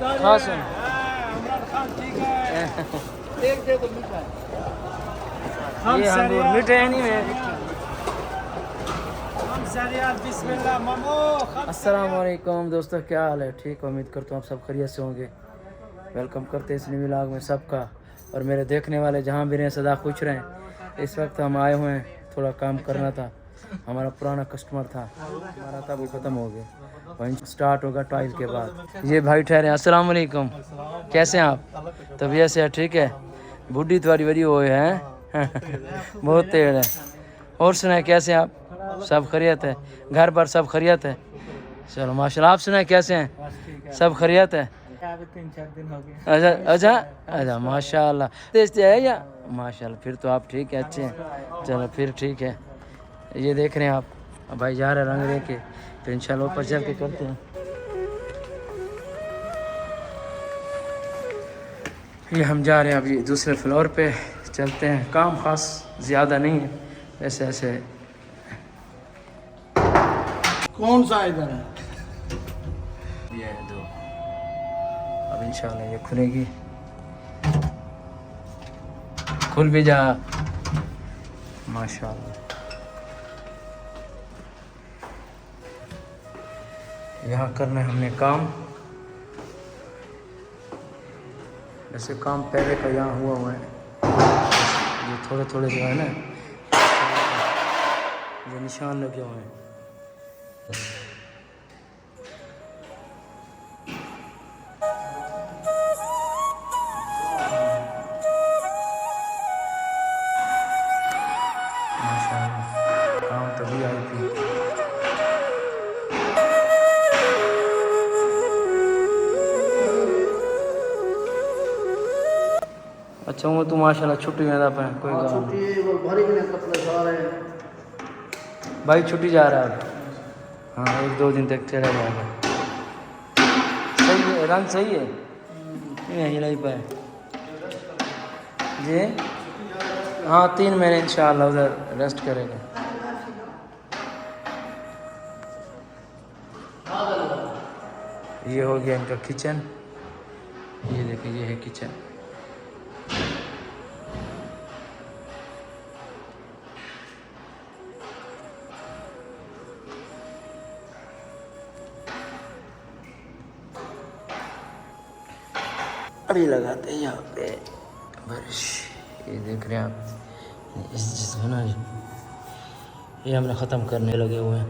खास है। ये अंगूर मीठे हैं नहीं में। अस्सलाम वालेकुम दोस्तों, क्या हाल है? ठीक, उम्मीद करता हूँ आप सब खैरियत से होंगे। वेलकम करते हैं इस न्यू व्लॉग में सबका, और मेरे देखने वाले जहाँ भी रहें सदा खुश रहें। इस वक्त हम आए हुए हैं, थोड़ा काम करना था। हमारा पुराना कस्टमर था, हमारा था वो ख़त्म हो गया, वहीं स्टार्ट होगा टाइल के बाद। ये भाई ठहरे। अस्सलाम वालेकुम, कैसे हैं आप? तबीयत से ठीक है? बुढ़ी तुम्हारी बड़ी हुए हैं बहुत तेज है। और सुनाए कैसे हैं आप? सब खैरियत है? घर पर सब खैरियत है? चलो माशाल्लाह। आप सुनाए कैसे हैं? सब खैरियत है? 3-4 दिन हो गए। अच्छा अच्छा अच्छा, माशाल्लाह। तेज है या माशाल्लाह, फिर तो आप ठीक है, अच्छे हैं। चलो फिर ठीक है। ये देख रहे हैं आप, भाई जा रहे रंग देख के, फिर इंशाल्लाह ऊपर चल के करते हैं। ये हम जा रहे हैं अभी दूसरे फ्लोर पे, चलते हैं। काम खास ज़्यादा नहीं है, ऐसे ऐसे। कौन सा इधर है? ये है दो, अब इंशाल्लाह ये खुलेगी। खुल भी जा, माशाल्लाह। यहाँ करना है हमने काम। वैसे काम पहले का यहाँ हुआ है, ये थोड़े थोड़े जो है ना, ये निशान लगे हुए हैं। माशाल्लाह काम तभी आई थी। अच्छा वो तो माशाल्लाह छुट्टी में था, कोई काम नहीं। भाई छुट्टी जा रहा है अब। हाँ 1-2 दिन तक चला जाएगा। सही है, रंग सही है, यही नहीं पाए जी। हाँ 3 महीने इंशाल्लाह उधर रेस्ट करेगा। ये हो गया इनका किचन। ये देखिए, ये है किचन। अभी लगाते हैं यहाँ पे बारिश। ये देख रहे हैं आप, इस जिसमें ना ये हमने ख़त्म करने लगे हुए हैं।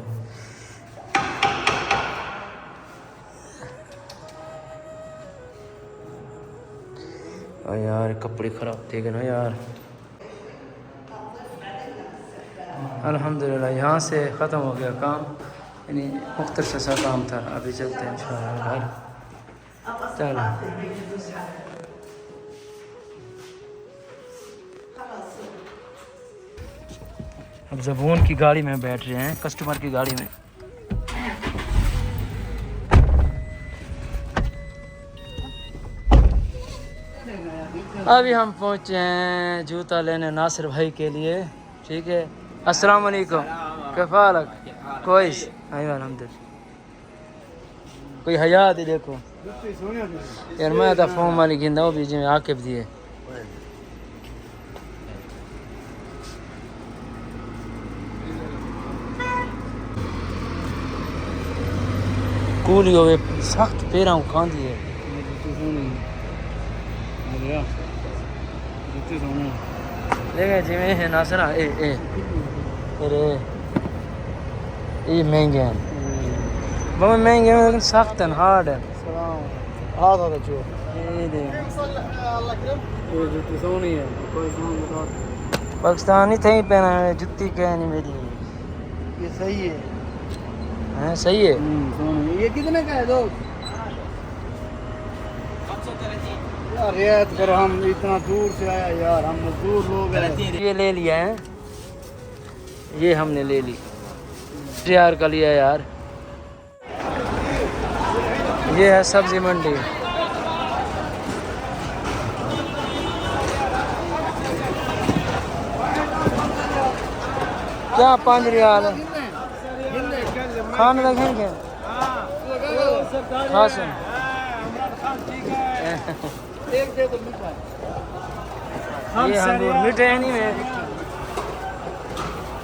और यार कपड़े ख़राब थे ना यार। अल्हम्दुलिल्लाह यहाँ से ख़त्म हो गया काम, यानी मुख्तसर सा काम था। अभी चलते हैं इंशाल्लाह घर। चलो अब ज़बून की गाड़ी में बैठ रहे हैं, कस्टमर की गाड़ी में। अभी हम पहुँचे हैं जूता लेने नासिर भाई के लिए, ठीक है। अस्सलाम वालेकुम, कैफालक? कोइस अल्हम्दुलिल्लाह। कोई हयात ही देखो यार, मैं तो फोन वाली गिंदा वो भी जिम्मे आके भी दिए। कूली होवे सख्त पैरा खांदी है। देखे जिमें है नासरा ए अरे ये महंगे हैं, बहुत महंगे हैं, लेकिन सख्त हैं, हार्ड है। ये देख, ये जूती सोनी है, पाकिस्तानी थे ही पहना है, जुत्ती क्या नहीं मेरी। ये सही है, हैं सही है। ये कितने का है दोस्त? यार रियायत करो, हम इतना दूर से आया यार, हम मजदूर लोग हैं। ये ले लिया है, ये हमने ले ली, 1000 का लिया यार। ये है सब्जी मंडी। क्या 5 रियाल है? खाने लगेंगे हाँ सुन एक दे दो मीठा। ये अंगूर मीठे हैं नहीं में।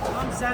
5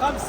5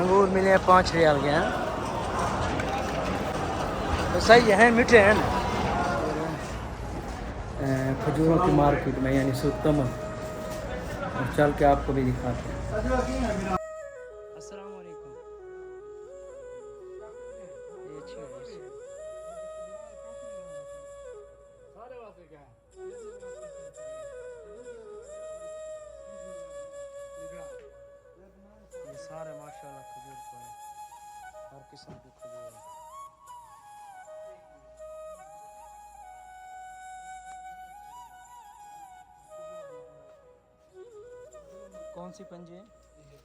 अंगूर मिले हैं 5 रियाल के हैं। तो सही है, मीठे हैं ना। खजूरों की मार्केट में यानी सुतम, और चल के आपको भी दिखाते हैं। अस्सलाम वालेकुम। ये अच्छी है। सारे वास्ते क्या है? ये सारे माशाल्लाह खजूर को है, हर किस्म की खजूर है। कौन सी पंजी है? ये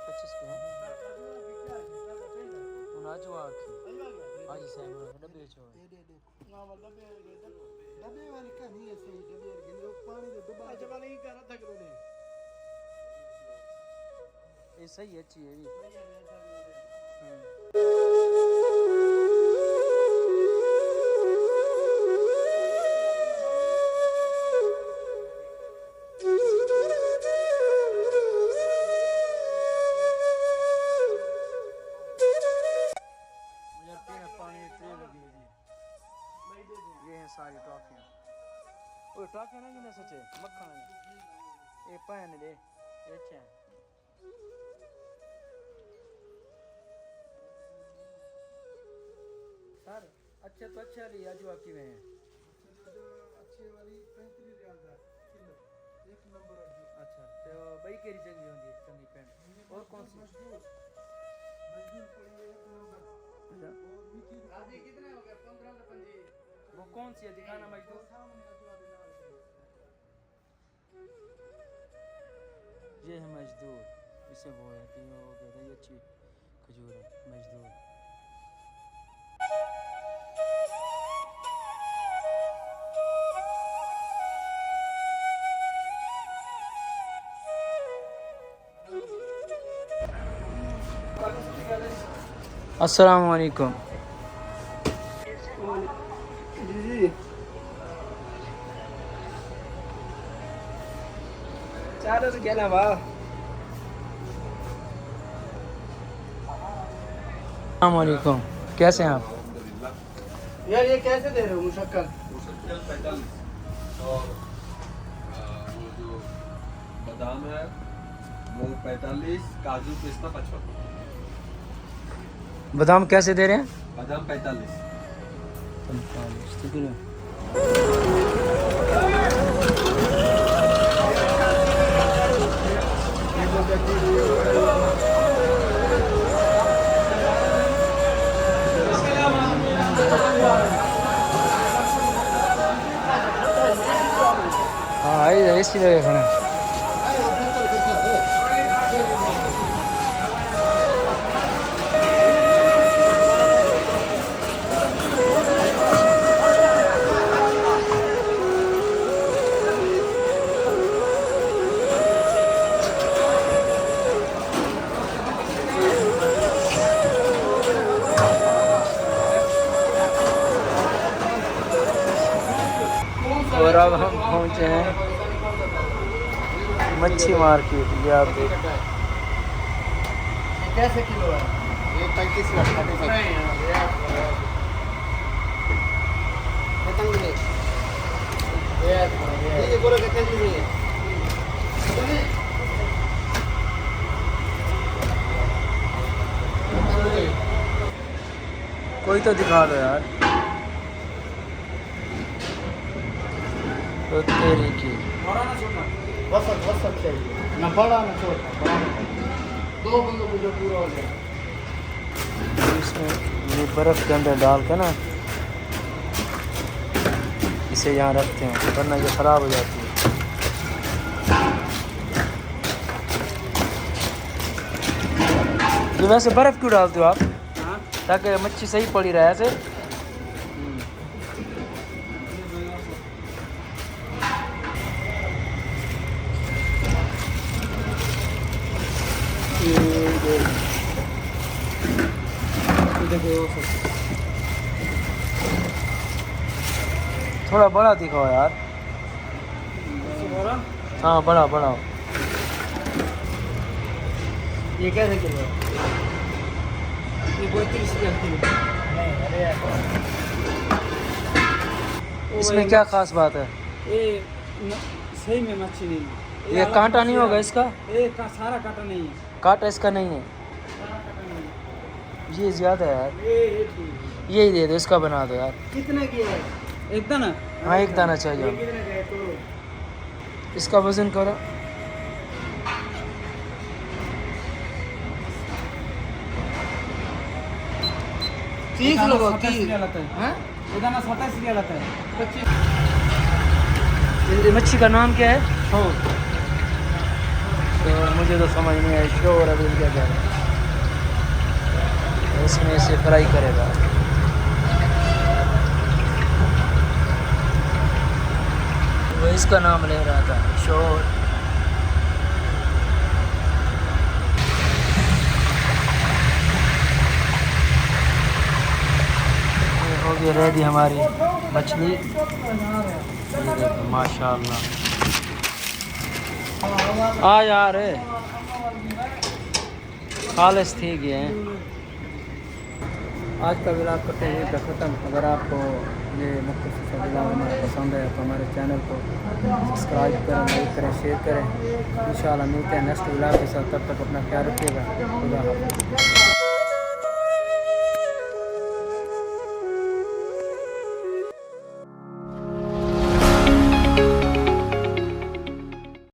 25 के हैं। आज वो आखी आज साहब डब्बे चो डब्बे वाली कहानी है सही। डब्बे के लोग पानी दे डब्बा जमा नहीं कर रहा था करोने। ये सही है, अच्छी है भी। ये हैं सारी टॉफियाँ। ओए टॉफियाँ ना गिने सचे मक्खन है। ये पैन दे ये चैन। सर अच्छा तो अच्छा ली आज वाकई में है। अच्छे वाली 35 रियाल दा किलो एक नंबर है। अच्छा तो भाई केरी चंगी होंगी चंगी पैन और कौन सी? मजदूर पड़ी है एक नंबर। अच्छा और मीठी आधी कितने हो गए? 15 से 25। वो कौन सी है दिखाना मजदूर। ये है मजदूर, इसे वो है कि वो कहते हैं ये अच्छी खजूर है मजदूर। अस्सलाम वालेकुम। जी चार से क्या ना वाह। अस्सलाम वालेकुम, कैसे हैं आप? यार ये कैसे दे रहे हो मुशक्कल? मुशक्किल 45 और वो जो बादाम है वो 45, काजू पिस्ता 55। बादाम कैसे दे रहे हैं? बादाम 45। हाँ इसी लगे खाना। और अब हम पहुँचे हैं मच्छी मार्केट। ये आप देख कैसे किलो है? ये 35 का 35। ये बोलो कितने की है? कोई तो दिखा दो यार। तो तेरी की वसत चाहिए ना बड़ा ना छोटा। दो बंदों को जो पूरा हो जाए इसमें ये बर्फ़ के अंदर डाल के ना इसे यहाँ रखते हैं वरना ये ख़राब हो जाती है। ये वैसे बर्फ़ क्यों डालते हो आप? ताकि मच्छी सही पड़ी रहे ऐसे। थोड़ा बड़ा दिखाओ यार। हाँ बड़ा बड़ा। ये कैसे किलो है? ये 32 रुपया किलो। नहीं अरे यार इसमें क्या खास बात है? ये सही में मच्छी नहीं है। ये अलग कांटा नहीं मच्छी होगा है। इसका? ये का सारा कांटा नहीं है। कांटा इसका नहीं है। ये ज़्यादा है यार, ये यही दे दो, इसका बना दो यार। कितने की है? एकदम ना हाँ एक दाना चाहिए। कितने का है? तो इसका वजन करो। 30 लोग 27 रुपया 30 लगता है। हैं? ये दाना 27 रुपया लगता है। ये मच्छी का नाम क्या है? हो तो मुझे तो समझ नहीं आया शो और अभी क्या क्या है। इसमें इसे फ्राई करेगा। वो इसका नाम ले रहा था शोर। ये हो गई रेडी हमारी मछली। ये देखो माशाल्लाह। आ यार खालिस थी गए हैं। आज का व्लॉग करते हैं यहीं ख़त्म। अगर आपको ये मुख्तसर सा व्लॉग हमारा पसंद है तो हमारे चैनल को सब्सक्राइब करें, लाइक करें, शेयर करें। इंशाल्लाह मिलते हैं नेक्स्ट व्लॉग के साथ। तब तक अपना ख्याल रखिएगा। खुदा हाफ़िज़।